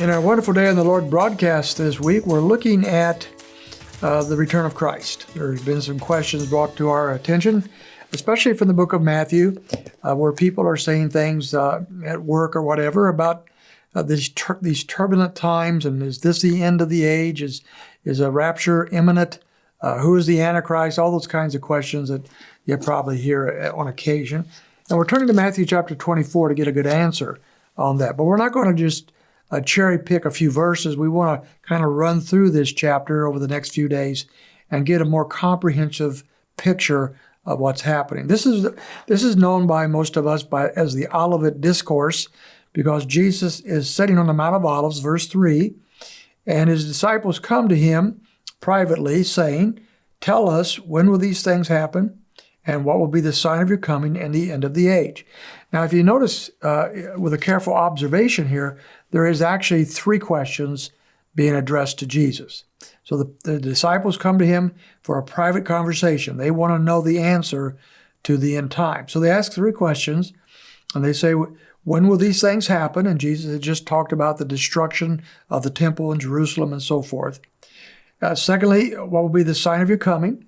In our Wonderful Day in the Lord broadcast this week, we're looking at the return of Christ. There's been some questions brought to our attention, especially from the book of Matthew, where people are saying things at work or whatever about these turbulent times, and is this the end of the age? Is a rapture imminent? Who is the Antichrist? All those kinds of questions that you probably hear on occasion. And we're turning to Matthew chapter 24 to get a good answer on that. But we're not going to just cherry pick a few verses. We want to kind of run through this chapter over the next few days and get a more comprehensive picture of what's happening. This is known by most of us as the Olivet Discourse, because Jesus is sitting on the Mount of Olives, verse 3, and his disciples come to him privately saying, "Tell us, when will these things happen? And what will be the sign of your coming and the end of the age?" Now, if you notice with a careful observation here, there is actually three questions being addressed to Jesus. So the disciples come to him for a private conversation. They want to know the answer to the end time. So they ask three questions, and they say, when will these things happen? And Jesus had just talked about the destruction of the temple in Jerusalem and so forth. Secondly, what will be the sign of your coming?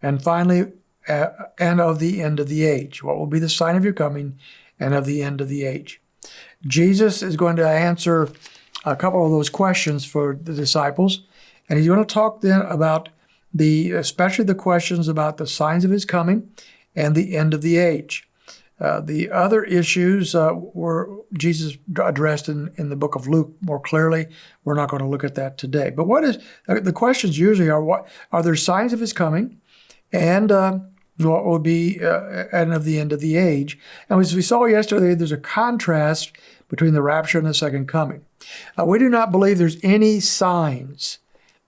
And finally, and of the end of the age. What will be the sign of your coming and of the end of the age? Jesus is going to answer a couple of those questions for the disciples, and he's going to talk then about especially the questions about the signs of his coming and the end of the age. The other issues were Jesus addressed in the book of Luke more clearly. We're not going to look at that today. But the questions usually are, what are there signs of his coming, and what will be and of the end of the age? And as we saw yesterday, there's a contrast between the rapture and the second coming. We do not believe there's any signs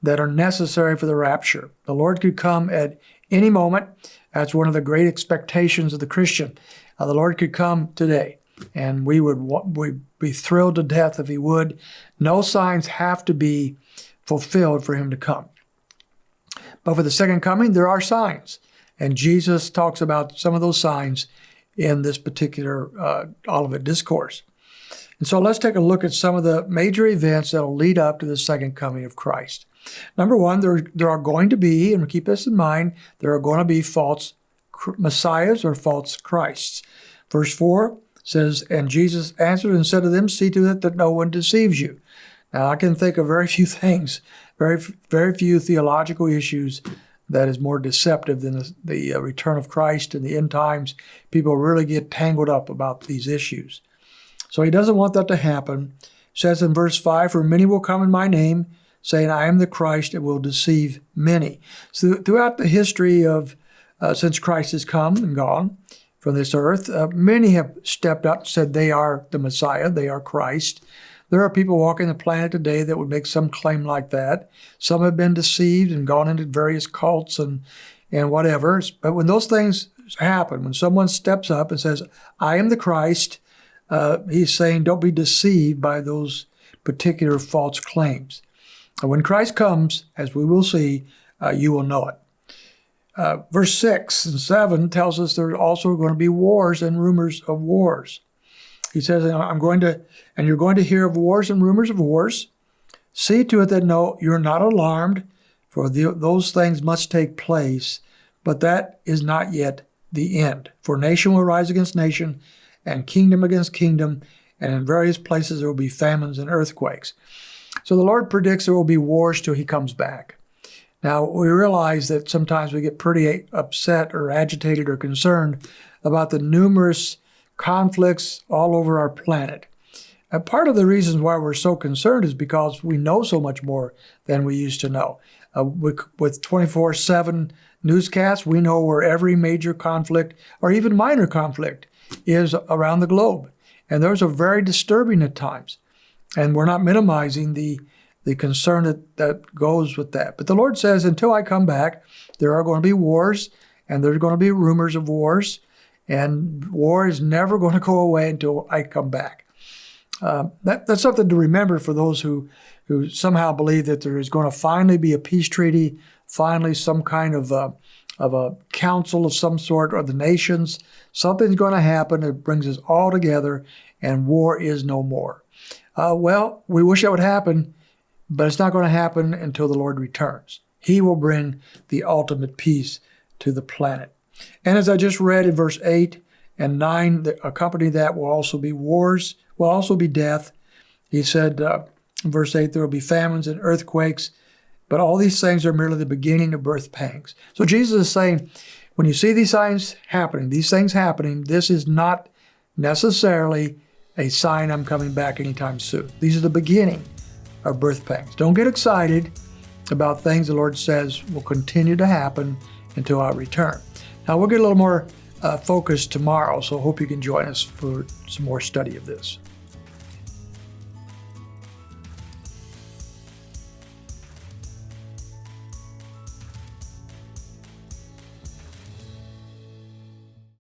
that are necessary for the rapture. The Lord could come at any moment. That's one of the great expectations of the Christian. The Lord could come today, and we'd be thrilled to death if he would. No signs have to be fulfilled for him to come. But for the second coming, there are signs. And Jesus talks about some of those signs in this particular Olivet Discourse. And so let's take a look at some of the major events that will lead up to the second coming of Christ. Number one, there are going to be, and keep this in mind, there are going to be false messiahs or false Christs. Verse 4 says, "And Jesus answered and said to them, see to it that no one deceives you." Now, I can think of very few things, very few theological issues that is more deceptive than the return of Christ in the end times. People really get tangled up about these issues. So he doesn't want that to happen. It says in verse 5, "For many will come in my name, saying, I am the Christ, and will deceive many." So throughout the history of since Christ has come and gone from this earth, many have stepped up and said they are the Messiah, they are Christ. There are people walking the planet today that would make some claim like that. Some have been deceived and gone into various cults and whatever. But when those things happen, when someone steps up and says, I am the Christ, he's saying don't be deceived by those particular false claims. And when Christ comes, as we will see, you will know it. Verse 6 and 7 tells us there are also going to be wars and rumors of wars. He says, you're going to hear of wars and rumors of wars. See to it that you're not alarmed, for those things must take place, but that is not yet the end. For nation will rise against nation, and kingdom against kingdom, and in various places there will be famines and earthquakes. So the Lord predicts there will be wars till he comes back. Now, we realize that sometimes we get pretty upset or agitated or concerned about the numerous conflicts all over our planet. And part of the reasons why we're so concerned is because we know so much more than we used to know. With 24/7 newscasts, we know where every major conflict or even minor conflict is around the globe. And those are very disturbing at times. And we're not minimizing the concern that goes with that. But the Lord says, until I come back, there are going to be wars, and there's going to be rumors of wars, and war is never going to go away until I come back. That's something to remember for those who somehow believe that there is going to finally be a peace treaty, finally some kind of a council of some sort, or the nations. Something's going to happen that brings us all together, and war is no more. Well, we wish that would happen, but it's not going to happen until the Lord returns. He will bring the ultimate peace to the planet. And as I just read in verse 8 and 9, accompanying that will also be wars, will also be death. He said in verse 8, there will be famines and earthquakes, but all these things are merely the beginning of birth pangs. So Jesus is saying, when you see these things happening, this is not necessarily a sign I'm coming back anytime soon. These are the beginning of birth pangs. Don't get excited about things the Lord says will continue to happen until I return. Now, we'll get a little more focused tomorrow, so I hope you can join us for some more study of this.